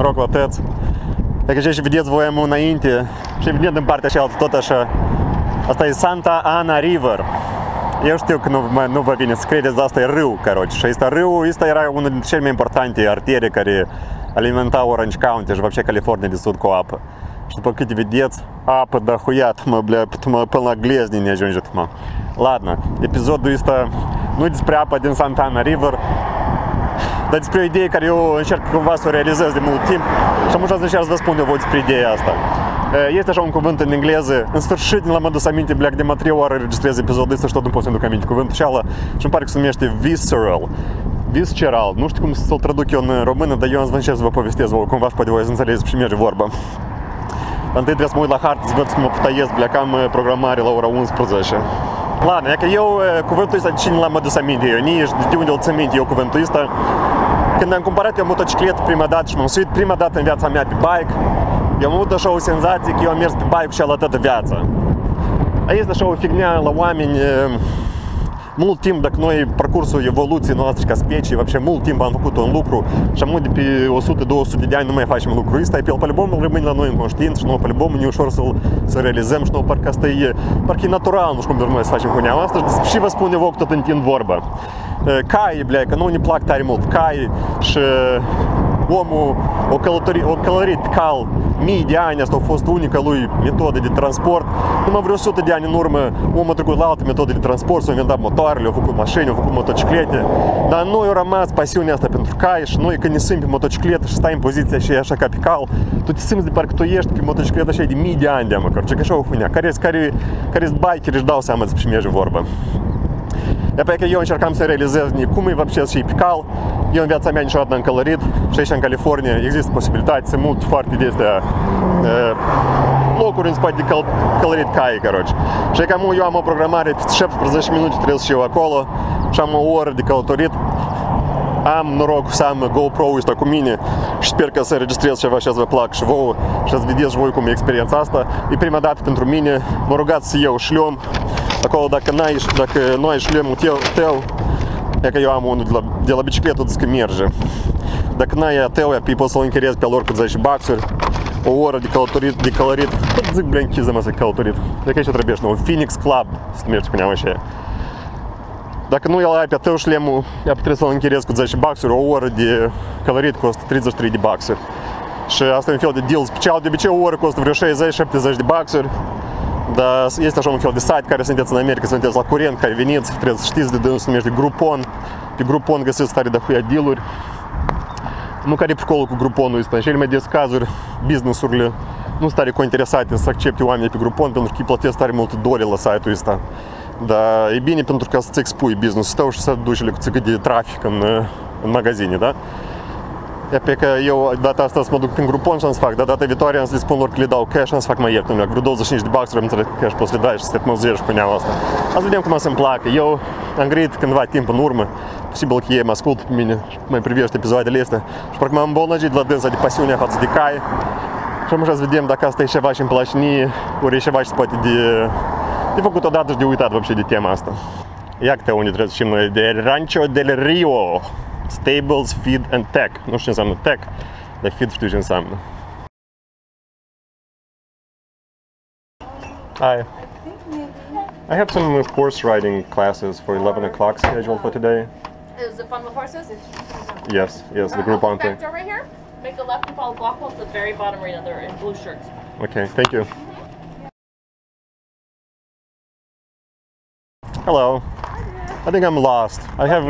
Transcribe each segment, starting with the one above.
rog la tăți. Dacă ce și vedeți voi am înainte și evident în partea cealaltă tot așa. Asta e Santa Ana River. Eu știu că nu vă vine să credeți, dar asta e râu, короче. Și asta râu, ăsta era unul dintre cele mai importante arterii care alimentau Orange County și вообще California de Sud cu apă. Și după câte vedeți, apă de huiat, până la glezni ne ajunge, mă. Ladno, episodul ăsta nu despre apa din Santa Ana River, dar despre o idee care eu încerc cumva să o realizez de mult timp și am ajuns încerc să vă spun eu voi despre ideea asta. Este așa un cuvânt în engleză, în sfârșit l-am adus aminte, bleac de materie oară registrez episodul ăsta și tot nu pot să-mi duc aminte cuvântul ceala și îmi pare că se numește visceral. Visceral, nu știu cum să-l traduc eu în română, dar eu am zis să vă povestesc vouă, cumva și poate voi să înțelegeți și merge vorba. Dar întâi trebuie să mă uit la hartă să văd să mă putaiesc, bleacam programare la ora 11. Ладно, că eu cuvântul ăsta de cine l-am adus aminte eu, nici de unde îl țin minte eu cuvântul ăsta. Când am cumpărat eu motocicletă prima dată și m-am suit prima dată în viața mea pe bike, eu am avut așa o senzație că eu am mers pe bike și la toată viața. Este așa o fignea la oameni, mult timp, dacă noi parcursul evoluției noastre ca specie, вообще mult timp am făcut un lucru și am de pe 100-200 de ani nu mai facem lucrul ăsta, pe el pe-album rămâne la noi în conștiință și nouă pe-album e ușor să realizăm și nouă parcă asta e, parcă e natural, nu știu cum de noi să facem cu neam asta și vă spun eu vouă că tot întind vorba. Cai, blea, că nu ne plac tare mult cai și omul o călărit cal mii de ani, asta a fost unica lui metodă de transport. Numai vreo 100 de ani în urmă, omul a trecut la alte metode de transport, s-au inventat motoarele, au făcut mașini, au făcut motociclete. Dar noi au rămas pasiunea asta pentru cai și noi când ne simți pe motocicletă și stai în poziția așa, așa ca pe cal, tu te simți de parcă tu ești pe motocicletă așa de mii de ani de măcar, ce că așa o huinea, care-s bikeri își dau seama despre ce merge vorba. Apoi că eu încercam să realizez cum e вообще și pe cal. Eu în viața mea niciodată n-am călărit și aici în California există posibilități, sunt multe foarte de astea locuri în spate de călărit cai, короче. Și cam eu am o programare pe 17 minute trebuie și eu acolo și am o oră de călătorit. Am noroc să am GoPro-ul ăsta cu mine și sper că să înregistrez ceva și să vă plac și vouă și să vedeți voi cum e experiența asta. E prima dată pentru mine, mă rugați să iau șleom. Acolo dacă nu ai șlemul tău, e că eu am unul de la bicicletă că merge. Dacă n-ai a tău, poți să-l închiriezi pe lor cu 10 baxuri, o oră de călărit, tot zic, bля, închiză-mă să călătorit. De că aici trebuie, un Phoenix Club, să mergi spuneam așa. Dacă nu ai pe tău șlemul, trebuie să-l închiriezi cu 10 baxuri, o oră de călărit costă 33 de baxuri. Și asta e un fel de deal special, de obicei o oră costă vreo 60-70 de baxuri. Dar este așa un fel de site care sunteți în America, sunteți la curent, care veniți, trebuie să știți de dânsul, se numește Groupon. Pe Groupon găsiți tare de huia deal-uri. Nu care e pricolul cu Grouponul ăsta, în cele mai des cazuri, business-urile nu sunt tare interesate să accepte oamenii pe Groupon pentru că îi plătesc tare multe dole la site-ul ăsta. Dar e bine pentru că să-ți expui business-ul tău și să duci cu țică de trafic în magazine, da? E pe că eu data asta să mă duc prin Groupon și am să fac, dar data viitoare am să le spun lor că le dau cash și am să fac mai ieftin, vreo 25 de baxuri am înțeles că cash poți să le dai și să te măzești cu neam asta. Azi vedem cum să-mi placă. Eu am grăit cândva timp în urmă, posibil că ei mă ascultă pe mine și mai privește episoadele astea și parcă m-am îmbolnăgit la dânsa de pasiunea față de cai și am așa să vedem dacă asta e ceva și îmi place mie, ori e ceva și poate de făcut odată și de uitat вообще de tema asta. Ia câte unde trebuie să știm noi de Rancho del Rio. Stables, feed and tech. Nu știu ce înseamnă tech, dar feed știu ce înseamnă. Hi. I have some horse riding classes for 11 o'clock scheduled for today. Is it fun with horses? Yes, the group on thing. Right here. Make a left and follow block wall to the very bottom arena. They're in blue shirts. Okay, thank you. Hello. I think I'm lost. I have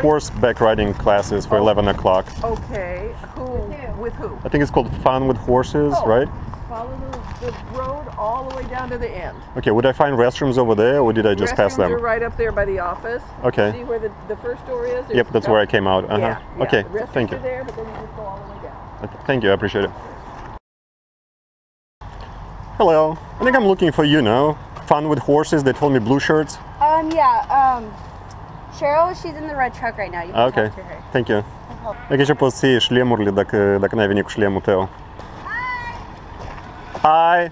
horseback riding classes for 11 o'clock. Okay. With who? I think it's called Fun with Horses, right? Follow the road all the way down to the end. Okay, would I find restrooms over there or did I just pass them? Restrooms are right up there by the office. Okay. See where the first door is? Yep, that's where I came out. Yeah. Okay, The restrooms thank you. are there, but then you just go all the way down. Thank you, I appreciate it. Hello, I think I'm looking for you now. Fun with Horses, they told me blue shirts. Cheryl, she's in the red truck right now. You can Okay, talk to her. thank you. Dacă ce poți să iei șlemurile dacă n-ai venit cu șlemul tău. Hi!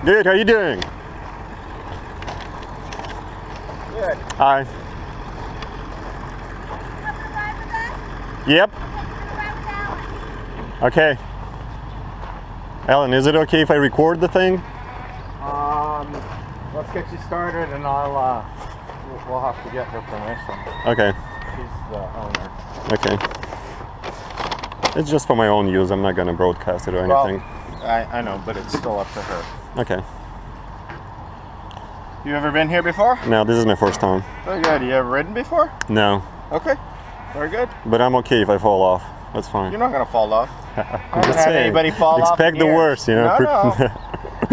Good, how you doing? Good. Hi. Yep. Okay. Alan, is it okay if I record the thing? Let's get you started, and we'll have to get her permission. Okay. She's the owner. Okay. It's just for my own use. I'm not gonna broadcast it or anything. Well, I know, but it's still up to her. Okay. You ever been here before? No, this is my first time. Very good. You ever ridden before? No. Okay. Very good. But I'm okay if I fall off. That's fine. You're not gonna fall off. I haven't Just had saying. anybody fall off. Expect the in years. worst, you know. No.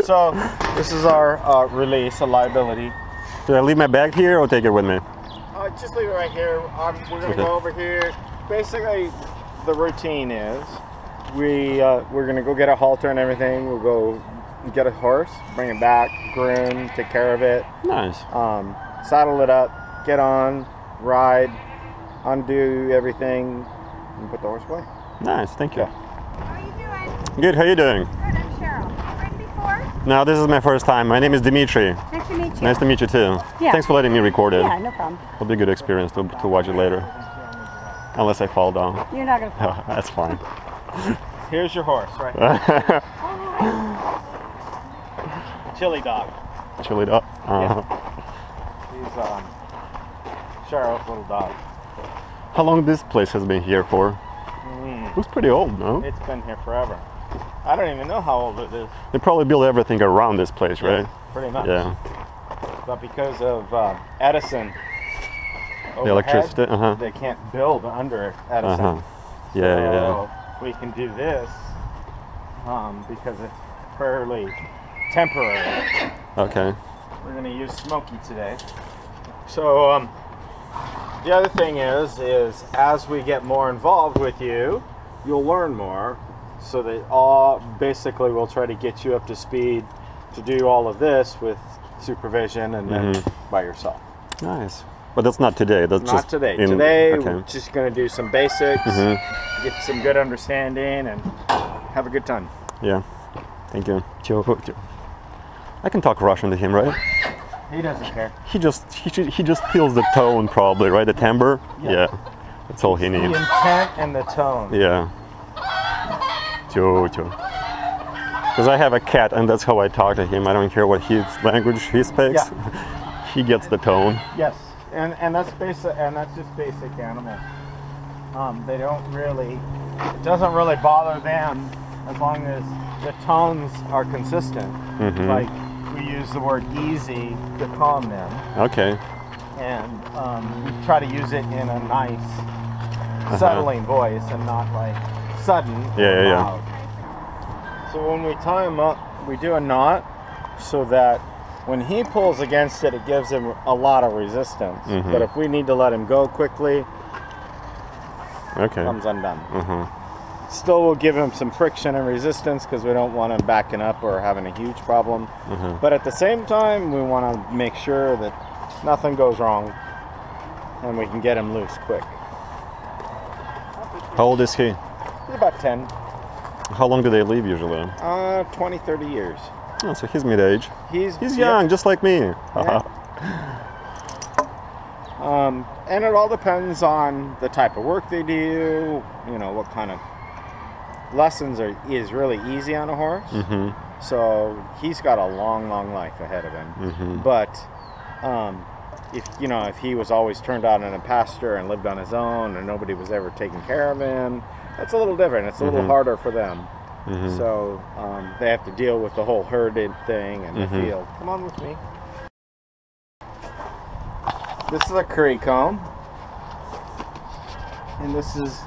So this is our release, a liability. Should I leave my bag here or take it with me? Just leave it right here. We're gonna Okay. go over here. Basically, the routine is we're gonna go get a halter and everything. We'll go get a horse, bring it back, groom, take care of it. Nice. Saddle it up, get on, ride, undo everything, and put the horse away. Nice, thank you. Yeah. How are you doing? Good, how you doing? Good, I'm Cheryl. Have you ridden before? No, this is my first time. My name is Dimitri. Nice to meet you. Nice to meet you too. Yeah. Thanks for letting me record it. Yeah, no problem. It'll be a good experience to watch it later. Unless I fall down. You're not going to fall. That's fine. Here's your horse, right here. Chili dog. Chili dog. He's Cheryl's little dog. How long this place has been here for? Looks pretty old, no? It's been here forever. I don't even know how old it is. They probably built everything around this place, right? Pretty much. Yeah. But because of Edison, The electricity. they can't build under Edison. Yeah. So we can do this because it's fairly temporary. Okay. We're going to use Smokey today. So the other thing is as we get more involved with you, you'll learn more. So that basically we'll try to get you up to speed to do all of this with supervision and then by yourself. Nice. But that's not today. That's Not just today. in- Today okay. we're just going to do some basics, get some good understanding, and have a good time. Yeah. Thank you. I can talk Russian to him, right? He doesn't care. He just feels the tone, probably, right? The timbre. Yeah. That's all he The needs. intent and the tone. Yeah. Because I have a cat, and that's how I talk to him. I don't care what language he speaks. Yeah. He gets the tone. Yes, and that's basic, and that's just basic animal. They don't really. It doesn't really bother them as long as the tones are consistent. Like we use the word easy to calm them, Okay. and we try to use it in a nice, settling voice and not like sudden. Yeah. Loud. So when we tie him up, we do a knot so that when he pulls against it, it gives him a lot of resistance. But if we need to let him go quickly, Okay. comes undone. Still, we'll give him some friction and resistance because we don't want him backing up or having a huge problem. But at the same time, we want to make sure that nothing goes wrong and we can get him loose quick. How old is he? He's about 10, How long do they live usually? 20, 30 years. Oh, so he's mid-age. He's young, just like me. And it all depends on the type of work they do, you know, what kind of lessons is really easy on a horse. So he's got a long, long life ahead of him. But if he was always turned out in a pasture and lived on his own and nobody was ever taking care of him, that's a little different. It's a little harder for them. So they have to deal with the whole herded thing and the field. Come on with me. This is a curry comb, and this is,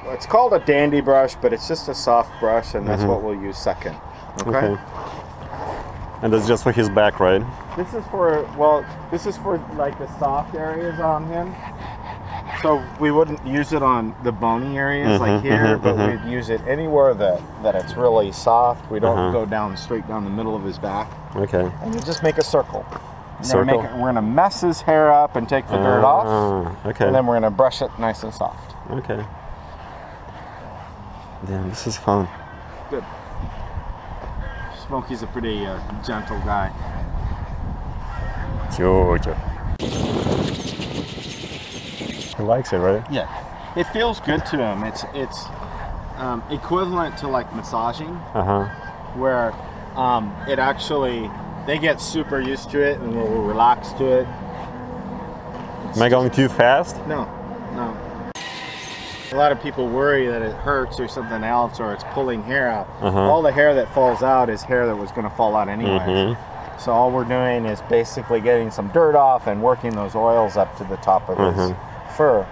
it's called a dandy brush, but it's just a soft brush, and that's what we'll use second. Okay? And that's just for his back, right? This is for, like the soft areas on him. So we wouldn't use it on the bony areas like here, but we'd use it anywhere that it's really soft. We don't go straight down the middle of his back. Okay. And you just make a circle. Circle? We're gonna mess his hair up and take the dirt off. Okay. And then we're gonna brush it nice and soft. Okay. Damn, this is fun. Good. Smokey's a pretty gentle guy. He likes it, right? Yeah. it feels good to them. It's equivalent to like massaging, where it actually, they get super used to it and will relax to it. Am I going too fast? No, no. A lot of people worry that it hurts or something else, or it's pulling hair out. All the hair that falls out is hair that was going to fall out anyways. So all we're doing is basically getting some dirt off and working those oils up to the top of his fur.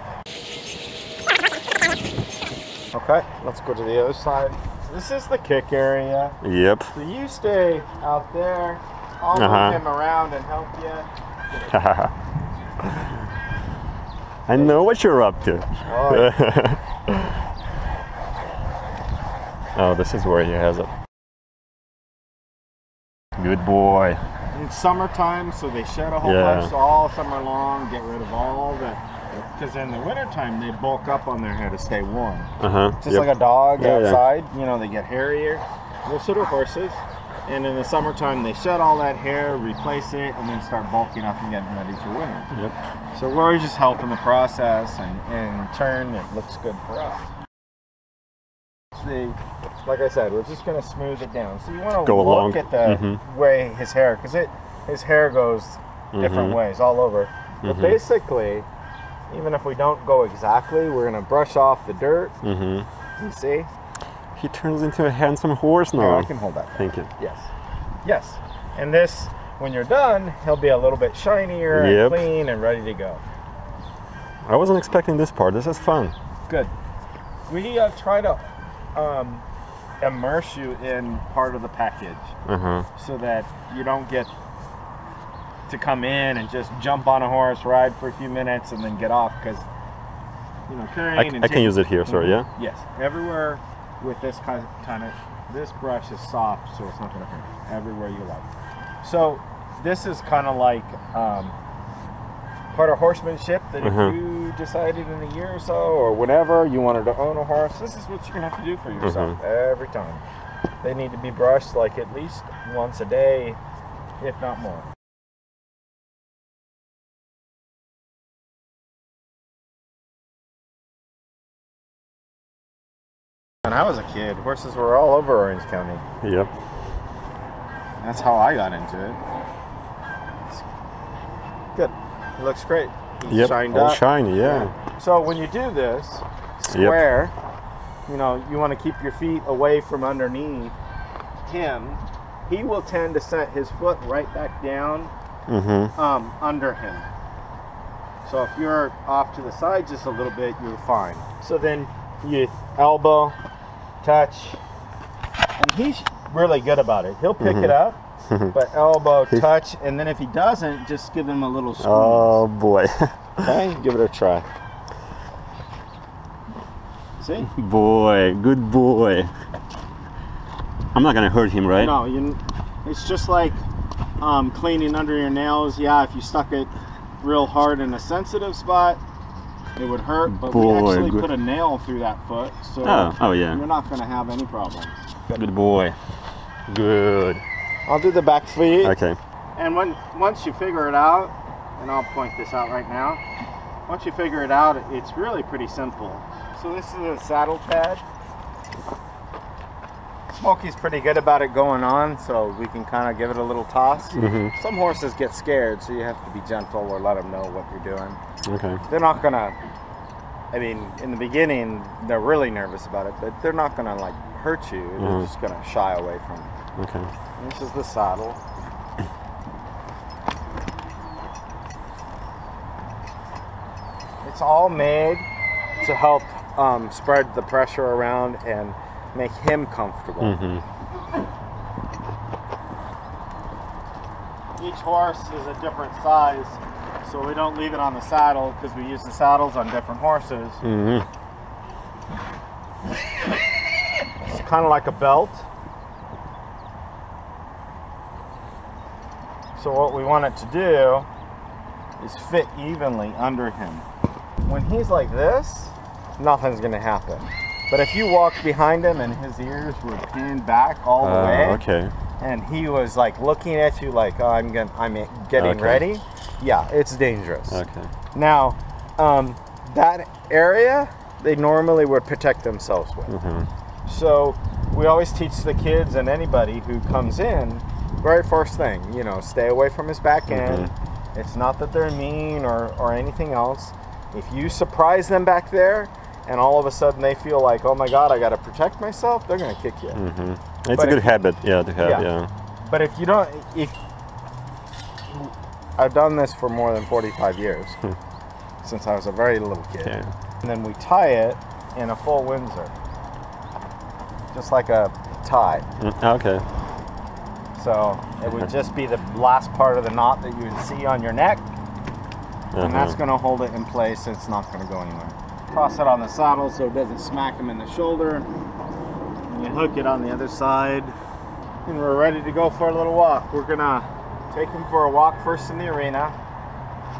Okay, let's go to the other side. This is the kick area. Yep. So you stay out there. I'll move him around and help you. I know what you're up to. Oh, this is where he has it. Good boy. It's summertime, so they shed a whole bunch all summer long, get rid of all the, because in the wintertime they bulk up on their hair to stay warm. Just like a dog outside, you know, they get hairier. Well, so do horses. And in the summertime they shed all that hair, replace it, and then start bulking up and getting ready for winter. So we're just helping the process, and in turn it looks good for us. See, like I said, we're just going to smooth it down. So you want to look at the way his hair, because his hair goes different ways all over. But basically, even if we don't go exactly, we're going to brush off the dirt. You see? He turns into a handsome horse now. Yeah, I can hold that. Thank you. Yes. Yes. And this, when you're done, he'll be a little bit shinier and clean and ready to go. I wasn't expecting this part. This is fun. Good. We try to immerse you in part of the package so that you don't get to come in and just jump on a horse, ride for a few minutes, and then get off, because, you know, carrying I can use it here, sorry, yeah? Yes. Everywhere with this kind of, this brush is soft, so it's not going to hurt everywhere you like. So this is kind of like part of horsemanship, that if you decided in a year or so, or whenever you wanted to own a horse, this is what you're going to have to do for yourself every time. They need to be brushed like at least once a day, if not more. When I was a kid, horses were all over Orange County. Yep. That's how I got into it. Good. It looks great. He's shined all up. shiny, yeah. So when you do this square, you know, you want to keep your feet away from underneath him. He will tend to set his foot right back down under him. So if you're off to the side just a little bit, you're fine. So then you elbow, touch, and he's really good about it. He'll pick it up, but elbow, touch, and then if he doesn't, just give him a little squeeze. Oh boy. Okay, give it a try. See? Boy, good boy. I'm not gonna hurt him, right? No, it's just like cleaning under your nails. Yeah, if you stuck it real hard in a sensitive spot, it would hurt, but we actually put a nail through that foot, so you're not going to have any problems. Good boy. Good. I'll do the back feet. Okay. And once you figure it out, and I'll point this out right now, once you figure it out, it's really pretty simple. So this is a saddle pad. Smokey's pretty good about it going on, so we can kind of give it a little toss. Some horses get scared, so you have to be gentle or let them know what you're doing. Okay. They're not gonna, I mean, in the beginning, they're really nervous about it, but they're not gonna like hurt you. They're just gonna shy away from it. Okay. And this is the saddle. It's all made to help spread the pressure around and make him comfortable. Each horse is a different size, so we don't leave it on the saddle because we use the saddles on different horses. It's kind of like a belt. So what we want it to do is fit evenly under him. When he's like this, nothing's going to happen. But if you walked behind him and his ears were pinned back all the way, and he was like looking at you like, oh, I'm getting ready, yeah, it's dangerous. Okay. Now, that area they normally would protect themselves with. So we always teach the kids and anybody who comes in, very first thing, you know, stay away from his back end. It's not that they're mean or anything else. If you surprise them back there and all of a sudden they feel like, oh my God, I got to protect myself, they're going to kick you. It's But a good if- habit, yeah, to have, yeah. But if you don't, I've done this for more than 45 years, since I was a very little kid. Okay. And then we tie it in a full Windsor, just like a tie. Okay. So it would just be the last part of the knot that you would see on your neck, and that's going to hold it in place. It's not going to go anywhere. Cross it on the saddle so it doesn't smack him in the shoulder. And you hook it on the other side, and we're ready to go for a little walk. We're gonna take him for a walk first in the arena,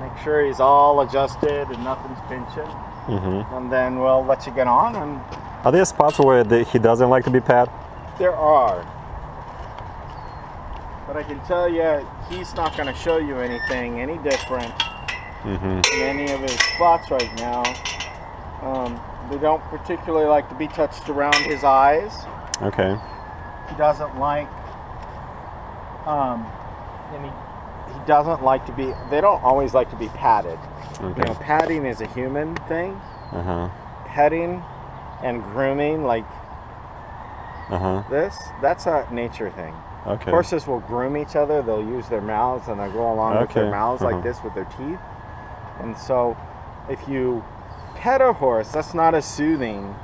make sure he's all adjusted and nothing's pinching, and then we'll let you get on. And Are there spots where he doesn't like to be pat? there are, but I can tell you, he's not going to show you anything any different in any of his spots right now. They don't particularly like to be touched around his eyes. Okay. He doesn't like, and he doesn't like to be, they don't always like to be patted. Okay. You know, patting is a human thing. Petting and grooming, like this, that's a nature thing. Okay. Horses will groom each other. They'll use their mouths and they'll go along with their Okay. mouths like this with their teeth. And so if you pet a horse, that's not as soothing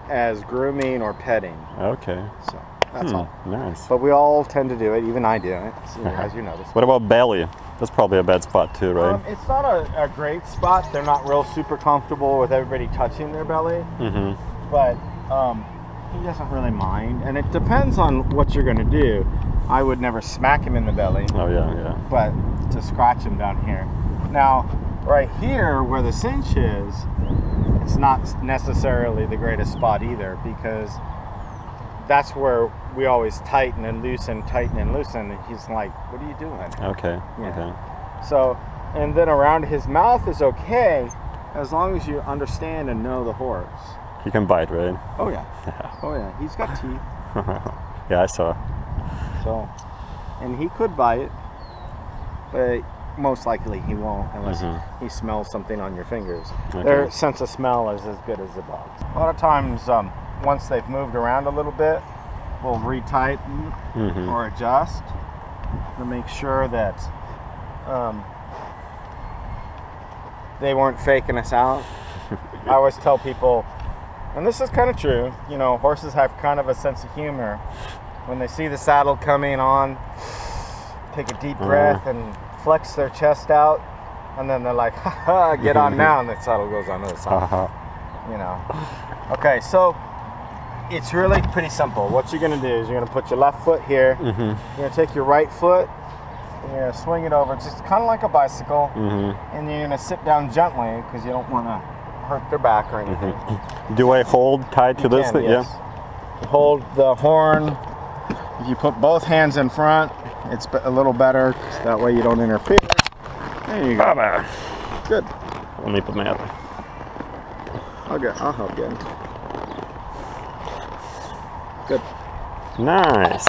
as grooming or petting. Okay. So that's all. Nice. But we all tend to do it. Even I do it, so, as you notice. What about belly? That's probably a bad spot too, right? It's not a great spot. They're not real super comfortable with everybody touching their belly. But he doesn't really mind. And it depends on what you're going to do. I would never smack him in the belly. Oh yeah, yeah. But to scratch him down here. Now, right here where the cinch is, it's not necessarily the greatest spot either, because that's where we always tighten and loosen, and he's like, what are you doing? Okay. Yeah. Okay. So, and then around his mouth is okay, as long as you understand and know the horse. He can bite, right? Oh yeah. Oh yeah, he's got teeth. Yeah, I saw. So, and he could bite, but most likely he won't unless he smells something on your fingers. Okay. Their sense of smell is as good as the dog's. A lot of times, once they've moved around a little bit, we'll retighten or adjust to make sure that they weren't faking us out. I always tell people, and this is kind of true, you know, horses have kind of a sense of humor. When they see the saddle coming on, take a deep breath and flex their chest out, and then they're like, ha ha, get on now, and the saddle goes on the other side. You know. Okay, so it's really pretty simple. What you're going to do is you're going to put your left foot here, you're going to take your right foot, and you're going to swing it over, just kind of like a bicycle, and you're going to sit down gently, because you don't want to hurt their back or anything. Do I hold tight to this thing? Yes. Yeah. Hold the horn. If you put both hands in front, it's a little better, 'cause that way you don't interfere. There you go. Good. Let me put my other. I'll help you. Good. Nice.